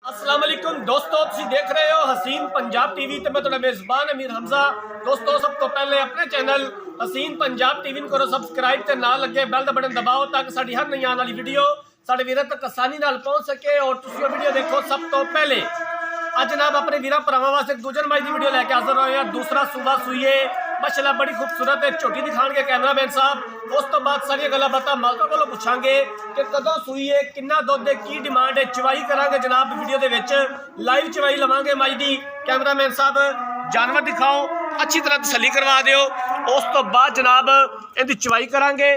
अस्सलाम वालेकुम दोस्तों, तुसीं देख रहे हो हसीन पंजाब टीवी ते मैं तुहाडा मेज़बान अमीर हमजा। दोस्तों, सब तो पहले अपने चैनल हसीन पंजाब टीवी को करो सब्सक्राइब ते नाल लगे बैल दा बटन दबाओ ताकि साडी हर नई आने वाली वीडियो साडे वीरां तक आसानी नाल पहुंच सके और तुसीं वो वीडियो देखो सब तो पहले। अज जनाब अपने वीरां भरावां वास्ते एक दूजे नंबर की वीडियो लैके हाजिर होए हैं। दूसरा सूबा सूईए माशाल्लाह बड़ी खूबसूरत है, झोटी दिखाएंगे कैमरामैन साहब। उस तो बाद सारी गल्लां बातां मालका कोलों पुछांगे कि कदों सूई है, किन्ना दुध है, की डिमांड है, चवाई करांगे जनाब वीडियो दे विच लाइव चवाई लवांगे मज दी। कैमरामैन साहब जानवर दिखाओ, अच्छी तरह तसल्ली करवा दिओ। उस तो बाद जनाब इहदी चवाई करांगे।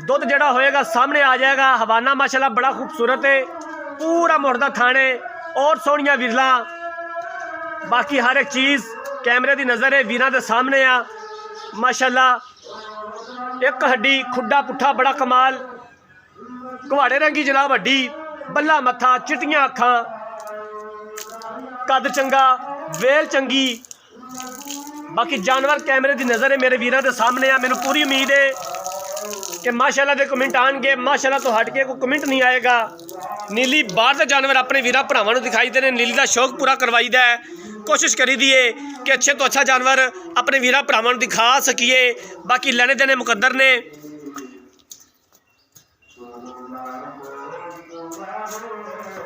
दुध जिहड़ा होएगा सामने आ जाएगा। हवाना माशाल्लाह बड़ा खूबसूरत है, पूरा मुड़दा थाने और सोहणियां विरला, बाकी हर एक चीज़ कैमरे की नज़र है वीरां दे सामने आ माशाल्लाह। एक हड्डी खुड्डा पुट्ठा बड़ा कमाल, कुहाड़े रंगी जनाब हड्डी, बल्ला मत्था, चिट्टियां अखां, कद चंगा, वेल चंगी, बाकी जानवर कैमरे की नज़र है मेरे वीरां दे सामने आ। मैनू पूरी उम्मीद है कि माशाल्लाह दे कमेंट आएंगे, माशाल्लाह तो हट के कोई कमेंट नहीं आएगा। नीली बाहर के जानवर अपने वीरां भरावां नूं दिखाई दे रहे, नीली का शौक पूरा करवाई दा है। कोशिश करी दी है कि अच्छे तो अच्छा जानवर अपने वीरां भरावां नूं दिखा सकीए। बाकी लेने देने मुकद्दर ने।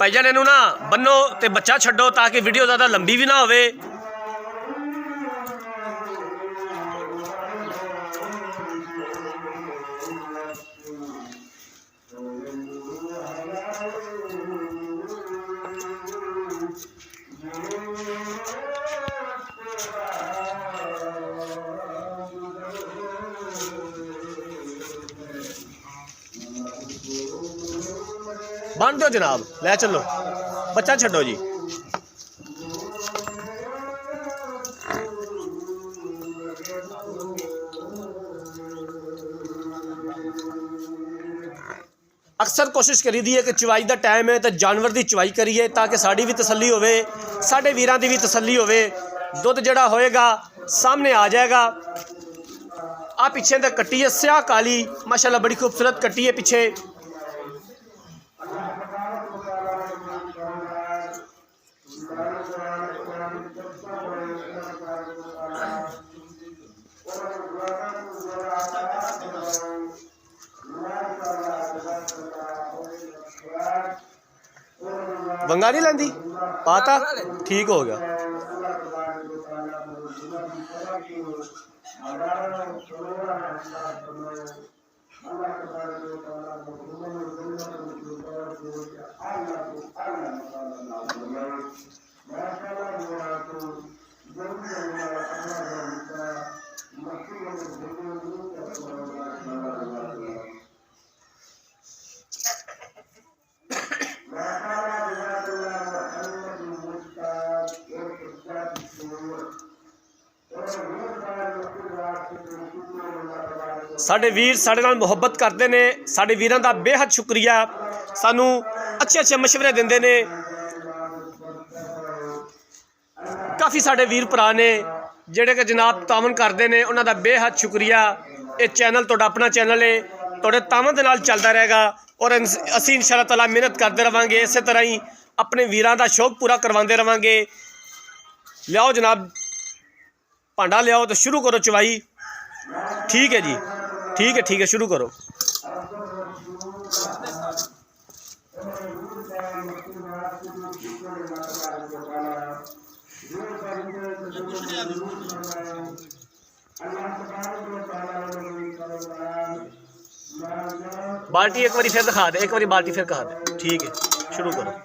भाईजान इनू ना बन्नो ते बच्चा छड्डो ताकि वीडियो ज़्यादा लंबी भी ना होवे। बन दो जनाब, ले चलो, बच्चा छड्डो जी। अक्सर कोशिश करी दी है कि चवाई का टाइम है तो जानवर की चवाई करिए ताकि साड़ी भी तसल्ली होवे, साडे वीरां दी भी तसल्ली होवे। दुध जिहड़ा होएगा सामने आ जाएगा। आ पिछे तो कट्टी है स्याह काली, माशाल्लाह बड़ी खूबसूरत कट्टी है पिछे। वंगा नहीं लेंदी, पाता ठीक हो गया। साडे वीर साडे नाल मुहब्बत करते हैं, साडे वीरां दा बेहद शुक्रिया। सानू अच्छे अच्छे मशवरे देंदे ने। काफ़ी साडे वीर भरा ने जिहड़े कि जनाब तावन करते हैं, उन्हां दा बेहद शुक्रिया। ये चैनल तुहाडा अपना चैनल है, तुहाडे तावन दे नाल चलदा रहेगा और असीं इंशाअल्लाह ताला मेहनत करते रहांगे। इस तरह ही अपने वीरां दा शौक पूरा करवाते रहांगे। लियाओ जनाब भांडा लियाओ तो शुरू करो चवाई। ठीक है जी, ठीक है शुरू करो। बाल्टी एक बारी फिर दिखा दे, एक बारी बाल्टी फिर कहा दे। ठीक है शुरू करो।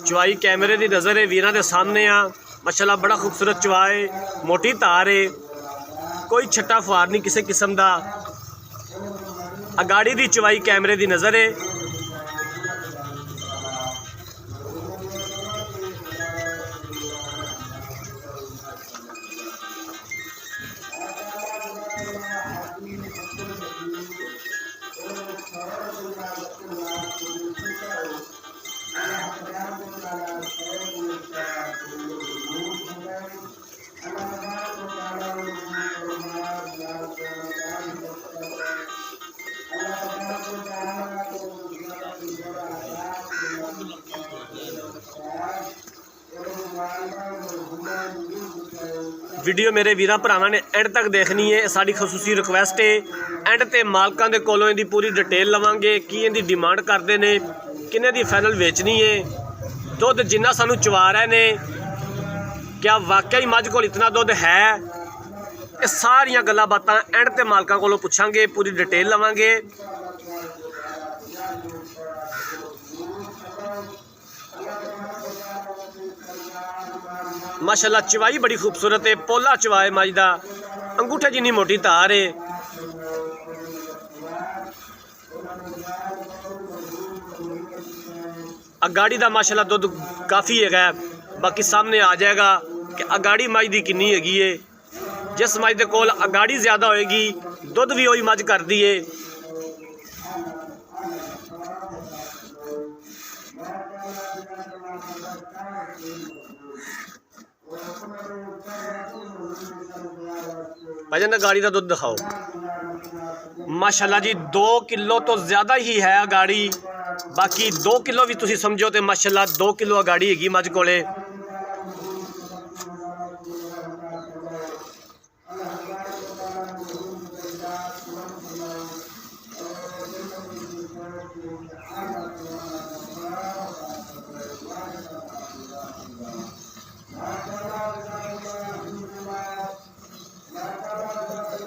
चवाई कैमरे की नज़र है वीर के सामने आ माशाल्लाह बड़ा खूबसूरत चवा है, मोटी धार है, कोई छट्टा फुहार नहीं किसी किस्म का। अगाड़ी की चवाई कैमरे की नज़र है। वीडियो मेरे वीर भरावां ने एंड तक देखनी है, साड़ी खसूसी रिक्वेस्ट है। एंड ते मालकां दे कोलों इहदी पूरी डिटेल लवांगे की इहदी डिमांड करते हैं, किन्ने दी फाइनल वेचनी है, दुध जिन्ना सानू चवा रहे ने क्या वाकई मझ कोल इतना दुध है। ये सारियां गल्लां बातां एंड ते मालकां कोलों पुछांगे, पूरी डिटेल लवांगे। माशाल्लाह चवाई बड़ी खूबसूरत है, पोला चवा है मझ दा, अंगूठे जिन्नी मोटी धार है। अगाड़ी दा माशाल्लाह दुध काफ़ी है, बाकी सामने आ जाएगा कि अगाड़ी मझ दी किन्नी हैगी है। जिस मझ दे कोल अगाड़ी ज़्यादा होएगी दुध भी वही मझ करदी है। भाईजान गाड़ी का दुध दिखाओ। माशाल्लाह जी 2 किलो तो ज़्यादा ही है गाड़ी, बाकी 2 किलो भी तुसी समझो तो माशाल्लाह 2 किलो गाड़ी हैगी मझ कोले।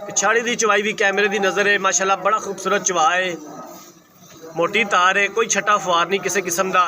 पिछाड़ी की चवाई भी कैमरे की नज़र है, माशाल्लाह बड़ा खूबसूरत चवा है, मोटी तार है, कोई छट्टा फुहार नहीं किसी किस्म का।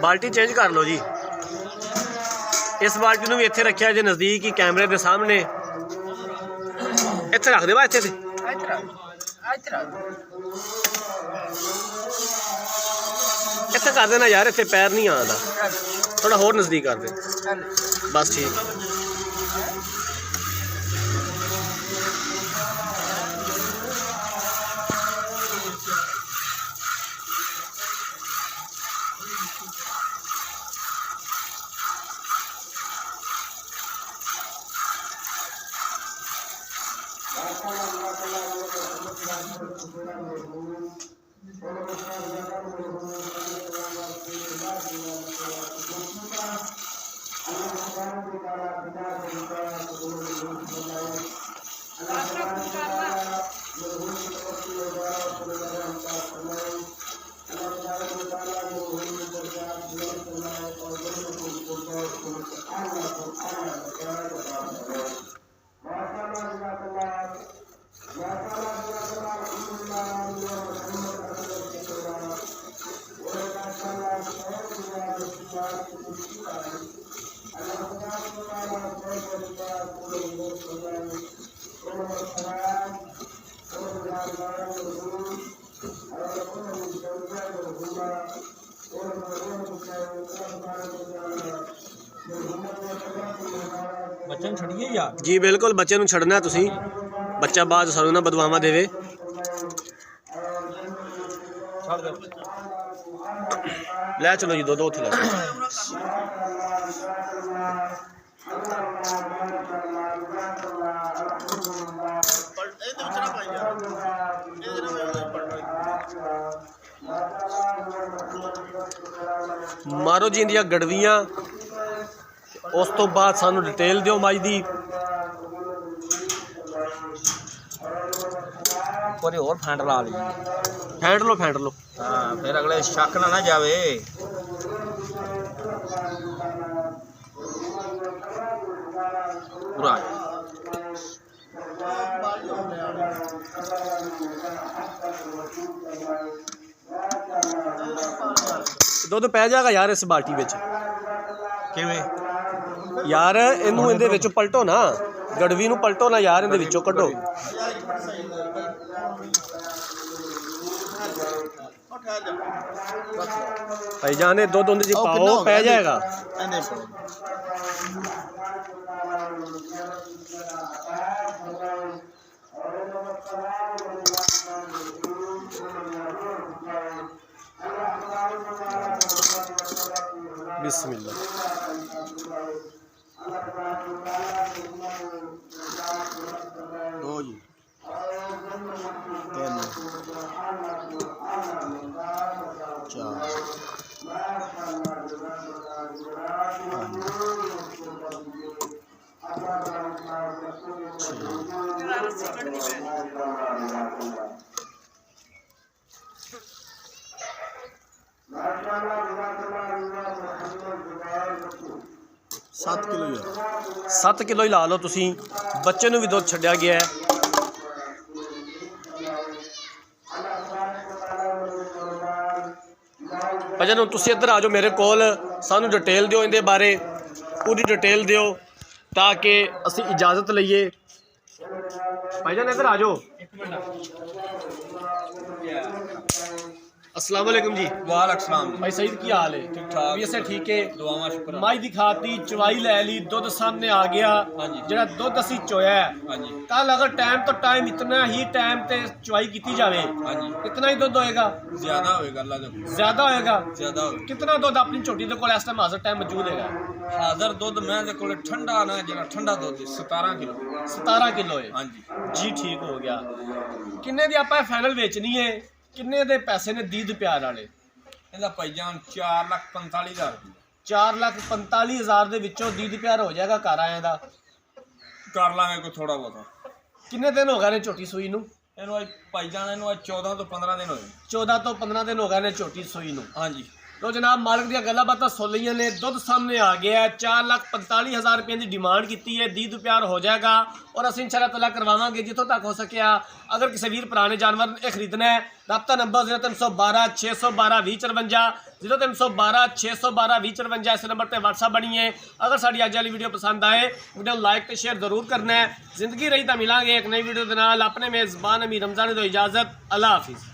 बाल्टी चेंज कर लो जी, ਇਸ ਬਾਲਟੀ ਨੂੰ ਵੀ ਇੱਥੇ ਰੱਖਿਆ ਜੇ ਨਜ਼ਦੀਕ ਹੀ ਕੈਮਰੇ ਦੇ ਸਾਹਮਣੇ। ਇੱਥੇ ਰੱਖ ਦੇ ਵਾ, ਇੱਥੇ ਤੇ ਇੱਥੇ ਕਰ ਦੇਣਾ ਯਾਰ, ਇੱਥੇ ਪੈਰ ਨਹੀਂ ਆਉਂਦਾ, ਥੋੜਾ ਹੋਰ ਨਜ਼ਦੀਕ ਕਰ ਦੇ ਬਸ। ਠੀਕ ਬੱਚੇ ਨੂੰ ਛੱਡੀਏ ਯਾਰ। ਜੀ ਬਿਲਕੁਲ, ਬੱਚੇ ਨੂੰ ਛੱਡਣਾ ਤੁਸੀਂ, ਬੱਚਾ ਬਾਅਦ ਸਾਨੂੰ ਨਾ ਬਦਵਾਵਾਂ ਦੇਵੇ। ਛੱਡ ਦੇ। ਲੈ ਚਲੋ ਜੀ, ਦੁੱਧ ਉੱਥੇ ਲੈ ਚਲੋ। ਮਾਰੋ ਜੀ ਇੰਦੀਆਂ ਗੜਵੀਆਂ। ਉਸ ਤੋਂ ਬਾਅਦ ਸਾਨੂੰ ਡਿਟੇਲ ਦਿਓ ਮੱਝ ਦੀ। ਕੋਈ ਹੋਰ ਫੈਂਟ ਲਾ ਲਈ। ਫੈਂਟ ਲਓ, ਫੈਂਟ ਲਓ। ਹਾਂ, ਫਿਰ ਅਗਲੇ ਸ਼ੱਕ ਨਾ ਜਾਵੇ। ਪੂਰਾ ਦੁੱਧ ਪੈ ਜਾਏਗਾ ਯਾਰ ਇਸ ਬਾਲਟੀ ਵਿੱਚ। ਕਿਵੇਂ ਯਾਰ ਇਹਨੂੰ ਇਹਦੇ ਵਿੱਚ ਪਲਟੋ ਨਾ, ਗੜਵੀ ਨੂੰ ਪਲਟੋ ਨਾ ਯਾਰ, ਇਹਦੇ ਵਿੱਚੋਂ ਕੱਢੋ। ਭਾਈ ਜਾਨੇ ਦੁੱਧ ਉਹਦੇ ਚ ਪਾਓ, ਪੈ ਜਾਏਗਾ। बिस्मिल्लाह। दो जी, तीन, चार, सात किलो ही 7 किलो ही ला लो तुसी। बच्चे नूं भी दुध छड्डिया गया है। भजन हुण तुसी इधर आ जाओ मेरे कोल, सानू डिटेल दिओ इहदे बारे, पूरी डिटेल दिओ ताकि असी इजाजत लईए। भाईजान इधर आ जाओ। अस्सलाम वालेकुम जी। वालेकुम भाई सईद की हाल है? ठीक ठाक। वैसे ठीक है। दुआवां शुक्र। माई दिखाती, चवाई लै ली, दुध सामने आ गया। ਹਾਂਜੀ। ਜਿਹੜਾ ਦੁੱਧ ਅਸੀਂ ਚੋਇਆ ਹੈ, ਹਾਂਜੀ ਕੱਲ ਅਗਰ ਟਾਈਮ ਤੋਂ ਟਾਈਮ ਇਤਨਾ ਹੀ ਟਾਈਮ ਤੇ ਚਵਾਈ ਕੀਤੀ ਜਾਵੇ, ਹਾਂਜੀ ਇਤਨਾ ਹੀ ਦੁੱਧ ਹੋਏਗਾ? ਜ਼ਿਆਦਾ ਹੋਏਗਾ ਅੱਲਾ ਦੇ ਜ਼ਿਆਦਾ ਹੋਏਗਾ। ਜ਼ਿਆਦਾ ਹੋਏਗਾ। ਕਿੰਨਾ ਦੁੱਧ ਆਪਣੀ ਝੋਟੀ ਦੇ ਕੋਲ ਇਸ ਟਾਈਮ ਹਾਜ਼ਰ ਟਾਈਮ ਮੌਜੂਦ ਹੈਗਾ? ਹਾਜ਼ਰ ਦੁੱਧ ਮੈਂ ਦੇ ਕੋਲ ਠੰਡਾ ਨਾ, ਜਿਹੜਾ ਠੰਡਾ ਦੁੱਧ 17 ਕਿਲੋ। 17 ਕਿਲੋ ਹੈ ਹਾਂਜੀ ਜੀ, ਠੀਕ ਹੋ ਗਿਆ। ਕਿੰਨੇ ਦੀ ਆਪਾਂ ਫਾਈਨਲ ਵੇਚਣੀ ਹੈ? ਕਿੰਨੇ ਦੇ ਪੈਸੇ ਨੇ ਦੀਦ ਪਿਆਰ ਵਾਲੇ? ਇਹਦਾ ਭਾਈਜਾਨ 4,45,000 ਰੁਪਏ। 4,45,000 ਦੇ ਵਿੱਚੋਂ ਦੀਦ ਪਿਆਰ ਹੋ ਜਾਏਗਾ ਘਰ ਆਇਆ ਦਾ? ਕਰ ਲਾਂਗੇ ਕੋਈ ਥੋੜਾ ਬਹੁਤਾ। ਕਿੰਨੇ ਦਿਨ ਹੋ ਗਏ ਨੇ ਝੋਟੀ ਸੂਈ ਨੂੰ? ਇਹਨੂੰ ਅੱਜ ਭਾਈਜਾਨ ਇਹਨੂੰ ਅੱਜ 14 ਤੋਂ 15 ਦਿਨ ਹੋਏ। 14 ਤੋਂ 15 ਦਿਨ ਹੋ ਗਏ ਨੇ ਝੋਟੀ ਸੂਈ ਨੂੰ। ਹਾਂਜੀ तो जनाब मालिक दी गल्लां बातां सुन लईਆਂ ने दुੱਧ सामने आ गया है 4,45,000 रुपये की डिमांड की है दीद प्यार हो जाएगा और असं इंशाअल्लाह ताला करवावांगे जितों तक हो सकिया। अगर किसी वीर भरा ने जानवर ये खरीदना है रब्ता नंबर 0312 612 2054 0312 612 2054 इस नंबर पर व्हाट्सअप बनी है। अगर साड़ी अज वाली वीडियो पसंद आए वीडियो लाइक तो शेयर जरूर करना है। जिंदगी रही तो मिलांगे एक नई वीडियो के नाल। अपने मेज़बान अमीर रमज़ान दो इजाज़त। अल्लाह हाफिज़।